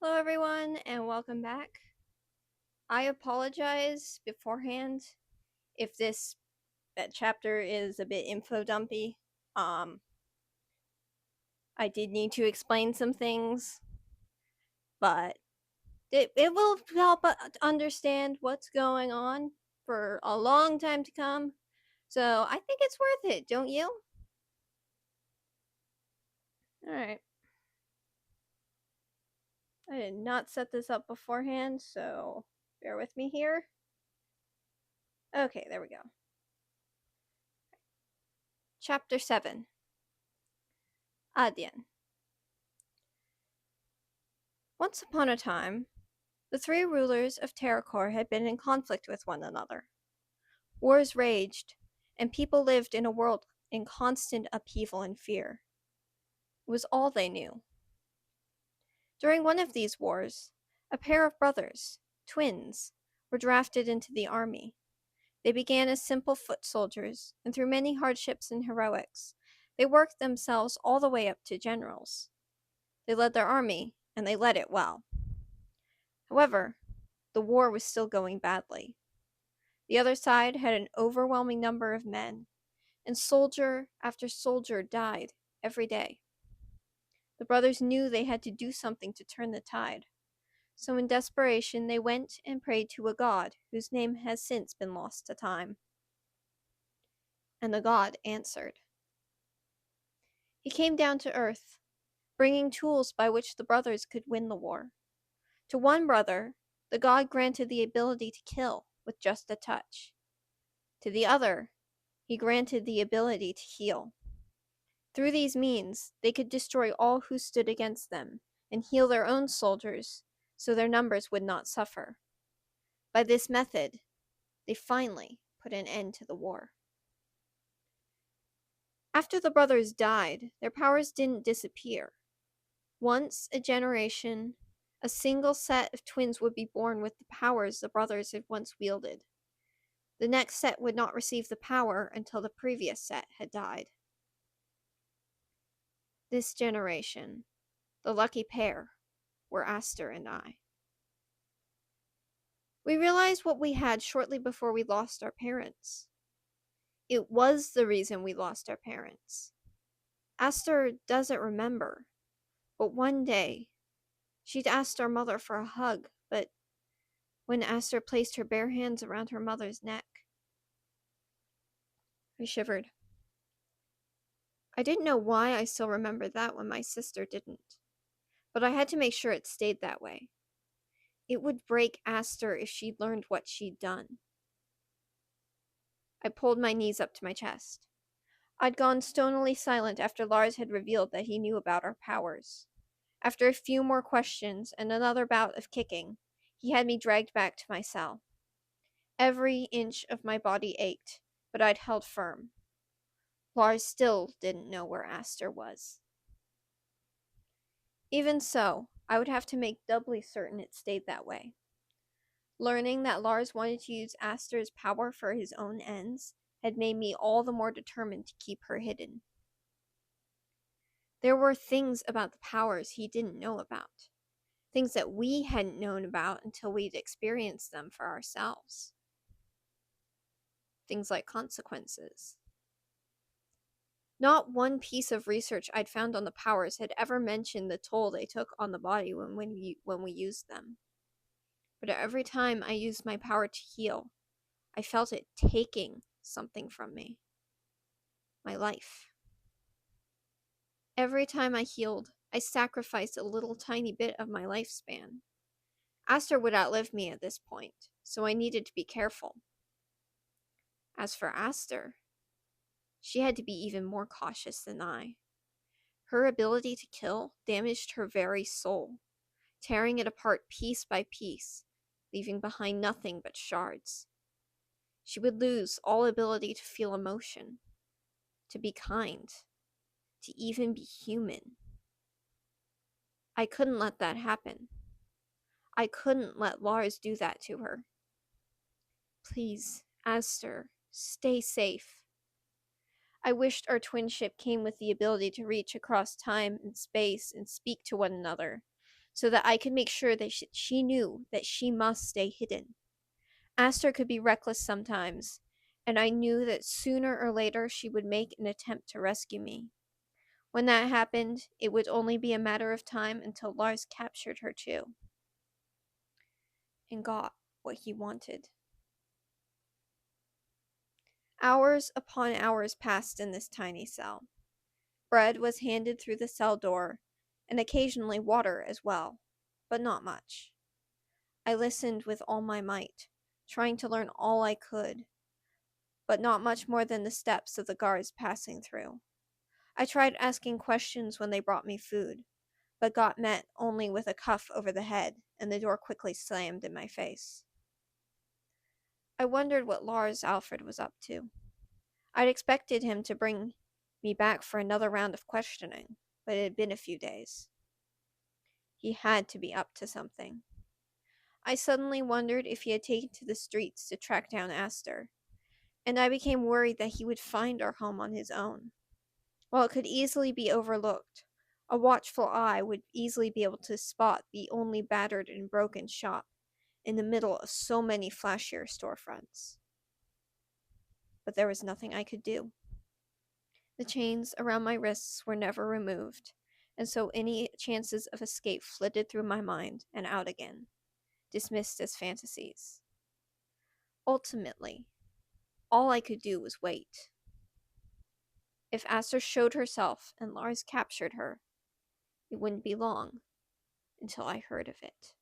Hello, everyone, and welcome back. I apologize beforehand if this chapter is a bit info dumpy. I did need to explain some things, but it will help understand what's going on for a long time to come. So I think it's worth it, don't you? Alright. I did not set this up beforehand, so bear with me here. Okay, there we go. Chapter 7 Adyen. Once upon a time, the three rulers of Terracor had been in conflict with one another. Wars raged, and people lived in a world in constant upheaval and fear. It was all they knew. During one of these wars, a pair of brothers, twins, were drafted into the army. They began as simple foot soldiers, and through many hardships and heroics, they worked themselves all the way up to generals. They led their army, and they led it well. However, the war was still going badly. The other side had an overwhelming number of men, and soldier after soldier died every day. The brothers knew they had to do something to turn the tide, so in desperation they went and prayed to a god whose name has since been lost to time. And the god answered. He came down to earth, bringing tools by which the brothers could win the war. To one brother, the god granted the ability to kill with just a touch. To the other, he granted the ability to heal. Through these means, they could destroy all who stood against them and heal their own soldiers so their numbers would not suffer. By this method, they finally put an end to the war. After the brothers died, their powers didn't disappear. Once a generation, a single set of twins would be born with the powers the brothers had once wielded. The next set would not receive the power until the previous set had died. This generation, the lucky pair, were Aster and I. We realized what we had shortly before we lost our parents. It was the reason we lost our parents. Aster doesn't remember, but one day she'd asked our mother for a hug, but when Aster placed her bare hands around her mother's neck, I shivered. I didn't know why I still remembered that when my sister didn't, but I had to make sure it stayed that way. It would break Aster if she learned what she'd done. I pulled my knees up to my chest. I'd gone stonily silent after Lars had revealed that he knew about our powers. After a few more questions and another bout of kicking, he had me dragged back to my cell. Every inch of my body ached, but I'd held firm. Lars still didn't know where Aster was. Even so, I would have to make doubly certain it stayed that way. Learning that Lars wanted to use Aster's power for his own ends had made me all the more determined to keep her hidden. There were things about the powers he didn't know about, things that we hadn't known about until we'd experienced them for ourselves. Things like consequences. Not one piece of research I'd found on the powers had ever mentioned the toll they took on the body when we used them. But every time I used my power to heal, I felt it taking something from me. My life. Every time I healed, I sacrificed a little tiny bit of my lifespan. Aster would outlive me at this point, so I needed to be careful. As for Aster, she had to be even more cautious than I. Her ability to kill damaged her very soul, tearing it apart piece by piece, leaving behind nothing but shards. She would lose all ability to feel emotion, to be kind, to even be human. I couldn't let that happen. I couldn't let Lars do that to her. Please, Aster, stay safe. I wished our twin ship came with the ability to reach across time and space and speak to one another, so that I could make sure that she knew that she must stay hidden. Aster could be reckless sometimes, and I knew that sooner or later she would make an attempt to rescue me. When that happened, it would only be a matter of time until Lars captured her too and got what he wanted. Hours upon hours passed in this tiny cell. Bread was handed through the cell door, and occasionally water as well, but not much. I listened with all my might, trying to learn all I could, but not much more than the steps of the guards passing through. I tried asking questions when they brought me food, but got met only with a cuff over the head, and the door quickly slammed in my face. I wondered what Lars Alfred was up to. I'd expected him to bring me back for another round of questioning, but it had been a few days. He had to be up to something. I suddenly wondered if he had taken to the streets to track down Aster, and I became worried that he would find our home on his own. While it could easily be overlooked, a watchful eye would easily be able to spot the only battered and broken shop in the middle of so many flashier storefronts. But there was nothing I could do. The chains around my wrists were never removed, and so any chances of escape flitted through my mind and out again, dismissed as fantasies. Ultimately, all I could do was wait. If Aster showed herself and Lars captured her, it wouldn't be long until I heard of it.